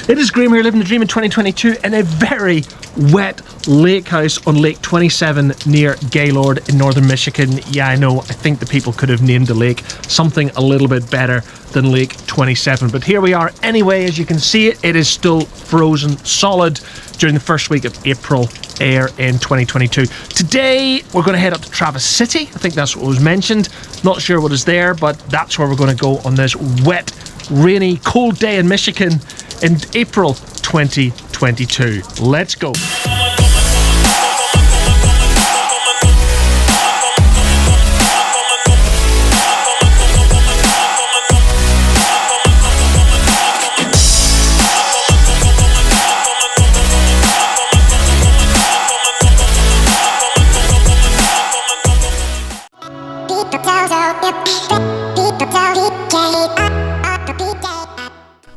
It is Graham here, living the dream in 2022 in a very wet lake house on Lake 27 near Gaylord in northern Michigan. Yeah, I know, I think the people could have named the lake something a little bit better than Lake 27. But here we are anyway. As you can see, it is still frozen solid during the first week of April here in 2022. Today, we're going to head up to Traverse City. I think that's what was mentioned. Not sure what is there, but that's where we're going to go on this wet, rainy, cold day in Michigan in April 2022. Let's go.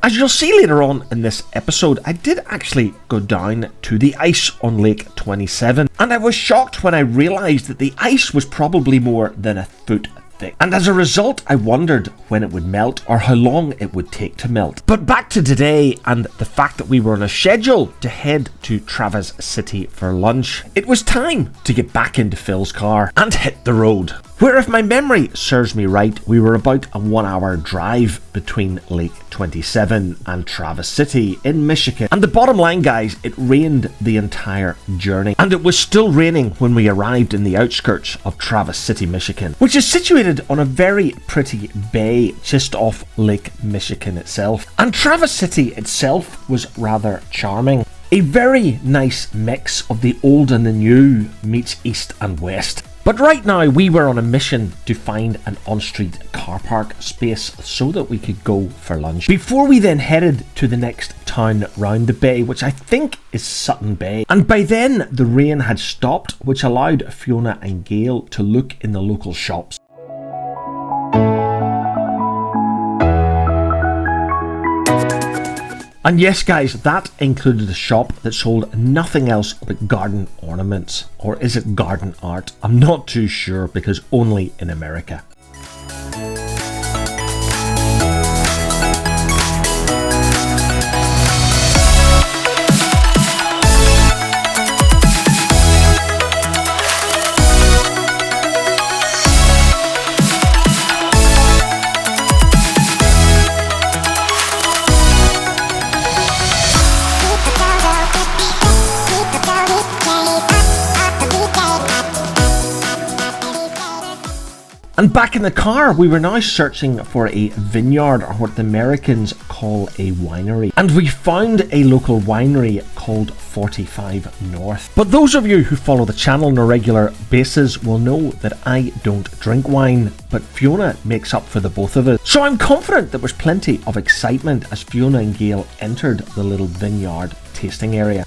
As you'll see later on in this episode, I did actually go down to the ice on Lake 27, and I was shocked when I realised that the ice was probably more than a foot thick. And as a result, I wondered when it would melt or how long it would take to melt. But back to today and the fact that we were on a schedule to head to Traverse City for lunch. It was time to get back into Phil's car and hit the road. Where, if my memory serves me right, we were about a 1 hour drive between Lake 27 and Traverse City in Michigan. And the bottom line, guys, it rained the entire journey. And it was still raining when we arrived in the outskirts of Traverse City, Michigan, which is situated on a very pretty bay just off Lake Michigan itself. And Traverse City itself was rather charming. A very nice mix of the old and the new meets east and west. But right now we were on a mission to find an on-street car park space so that we could go for lunch, before we then headed to the next town round the bay, which I think is Sutton Bay. And by then the rain had stopped, which allowed Fiona and Gail to look in the local shops. And yes, guys, that included a shop that sold nothing else but garden ornaments. Or is it garden art? I'm not too sure, because only in America. And back in the car, we were now searching for a vineyard, or what the Americans call a winery. And we found a local winery called 45 North. But those of you who follow the channel on a regular basis will know that I don't drink wine, but Fiona makes up for the both of us. So I'm confident there was plenty of excitement as Fiona and Gail entered the little vineyard tasting area.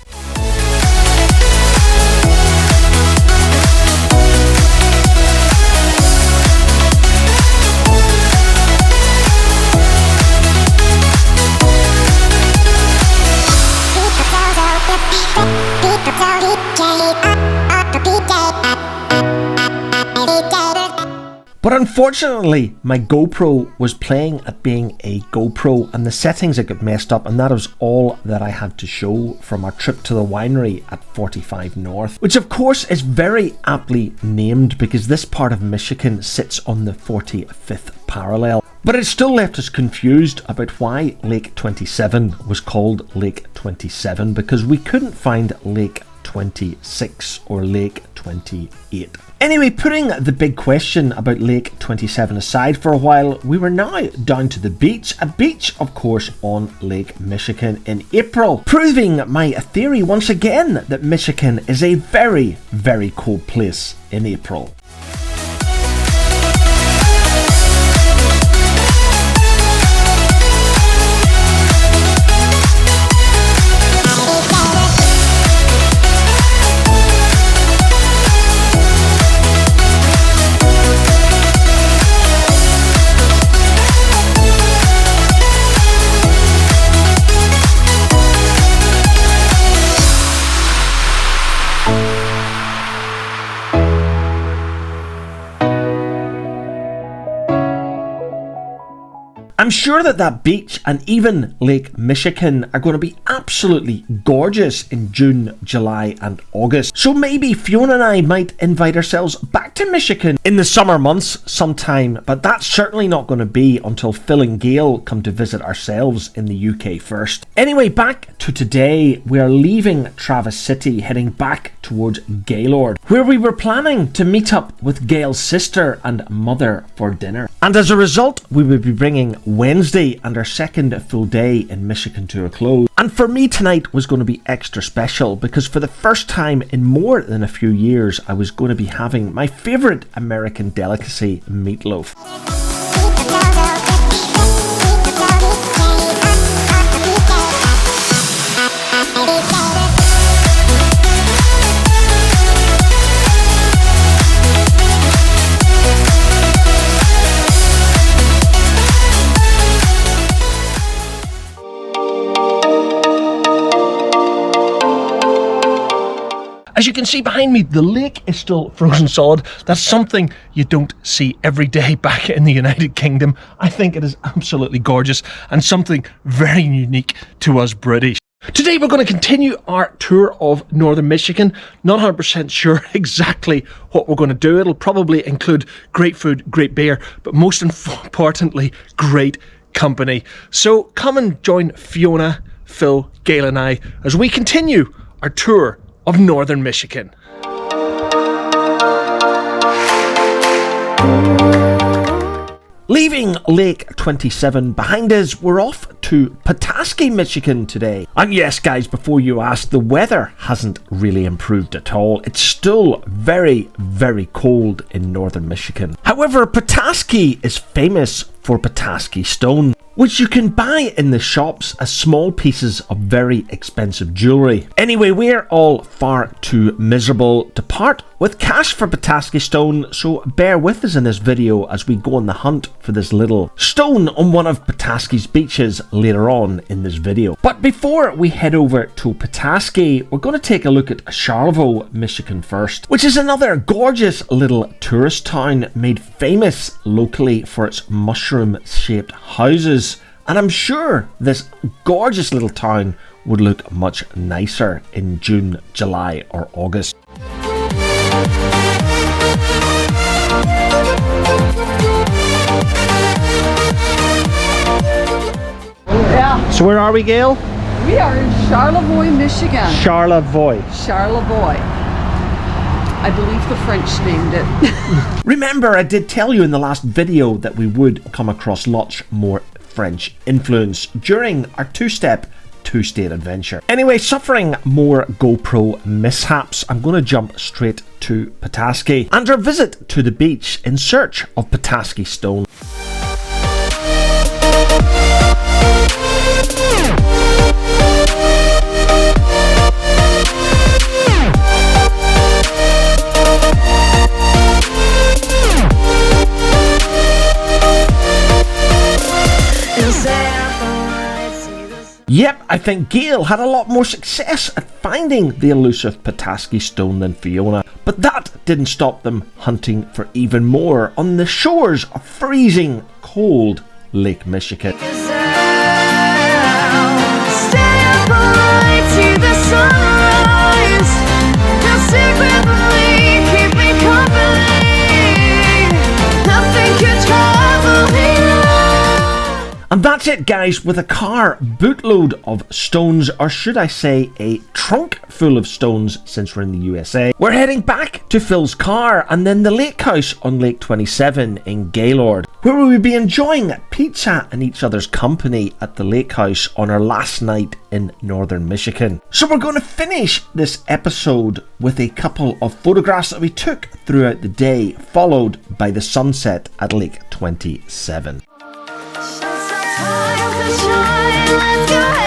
But unfortunately, my GoPro was playing at being a GoPro, and the settings had got messed up, and that was all that I had to show from our trip to the winery at 45 North, which of course is very aptly named because this part of Michigan sits on the 45th parallel. But it still left us confused about why Lake 27 was called Lake 27, because we couldn't find Lake 26 or Lake 28. Anyway, putting the big question about Lake 27 aside for a while, we were now down to the beach, a beach of course on Lake Michigan in April, proving my theory once again that Michigan is a very, very cold place in April. I'm sure that beach and even Lake Michigan are going to be absolutely gorgeous in June, July and August. So maybe Fiona and I might invite ourselves back to Michigan in the summer months sometime, but that's certainly not going to be until Phil and Gail come to visit ourselves in the UK first. Anyway, back to today. We are leaving Travis City, heading back towards Gaylord, where we were planning to meet up with Gail's sister and mother for dinner. And as a result, we will be bringing Wednesday and our second full day in Michigan to a close. And for me, tonight was going to be extra special because for the first time in more than a few years, I was going to be having my favourite American delicacy, meatloaf. As you can see behind me, the lake is still frozen solid. That's something you don't see every day back in the United Kingdom. I think it is absolutely gorgeous and something very unique to us British. Today we're going to continue our tour of northern Michigan. Not 100% sure exactly what we're going to do. It'll probably include great food, great beer, but most importantly, great company. So come and join Fiona, Phil, Gail and I as we continue our tour of northern Michigan. Leaving Lake 27 behind us, we're off to Petoskey, Michigan today. And yes, guys, before you ask, the weather hasn't really improved at all. It's still very, very cold in northern Michigan. However, Petoskey is famous for Petoskey stone, which you can buy in the shops as small pieces of very expensive jewellery. Anyway, we're all far too miserable to part with cash for Petoskey stone, so bear with us in this video as we go on the hunt for this little stone on one of Petoskey's beaches later on in this video. But before we head over to Petoskey, we're going to take a look at Charlevoix, Michigan first, which is another gorgeous little tourist town made famous locally for its mushroom-shaped houses. And I'm sure this gorgeous little town would look much nicer in June, July or August. Yeah. So where are we, Gail? We are in Charlevoix, Michigan. Charlevoix. Charlevoix. I believe the French named it. Remember, I did tell you in the last video that we would come across lots more French influence during our two-step two-state adventure. Anyway, suffering more GoPro mishaps, I'm going to jump straight to Petoskey and our visit to the beach in search of Petoskey stone. Yep, I think Gail had a lot more success at finding the elusive Petoskey stone than Fiona, but that didn't stop them hunting for even more on the shores of freezing cold Lake Michigan. And that's it, guys, with a car bootload of stones, or should I say a trunk full of stones since we're in the USA. We're heading back to Phil's car and then the lake house on Lake 27 in Gaylord, where we will be enjoying pizza and each other's company at the lake house on our last night in northern Michigan. So we're going to finish this episode with a couple of photographs that we took throughout the day, followed by the sunset at Lake 27. Let's go.